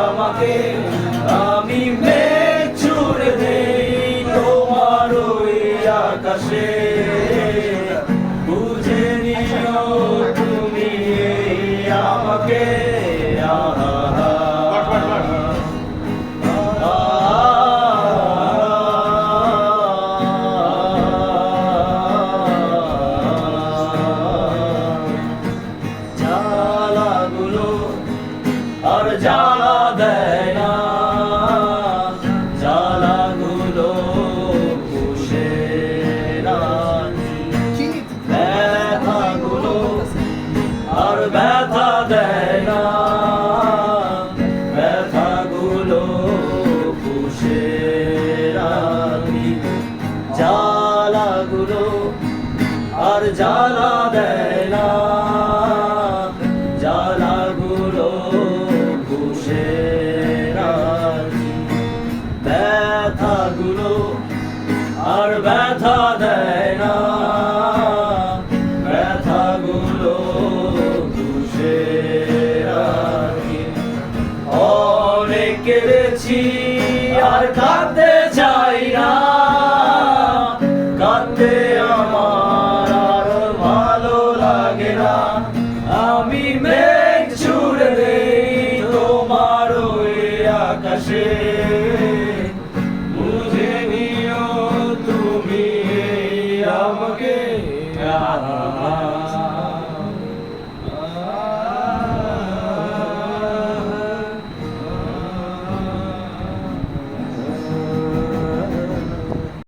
আমাকে, আমি মেঘ ছুড়ে দেই তোমার ওই আকাশে, বুঝে নিও তুমি আমাকে। জ্বালাগুলো আর জ্বালা দেয় না, জ্বালাগুলো পুষে রাখি, ব্যথাগুলো আর ব্যথা দেয় না, ব্যথাগুলো পুষে রাখি, জ্বালাগুলো আর জ্বালা দেয় না, জ্বালাগুলো পুষে রাখি, ব্যথাগুলো আর ব্যথা দেয় না, ব্যথাগুলো পুষে রাখি। অনেক কেঁদেছি আর কাঁদতে চাই না, কাঁদতে আমার আর ভালো লাগে না, আমি মেঘ ছুড়ে দেই তোমার ওই আকাশে, বুঝে নিও তুমি আমাকে।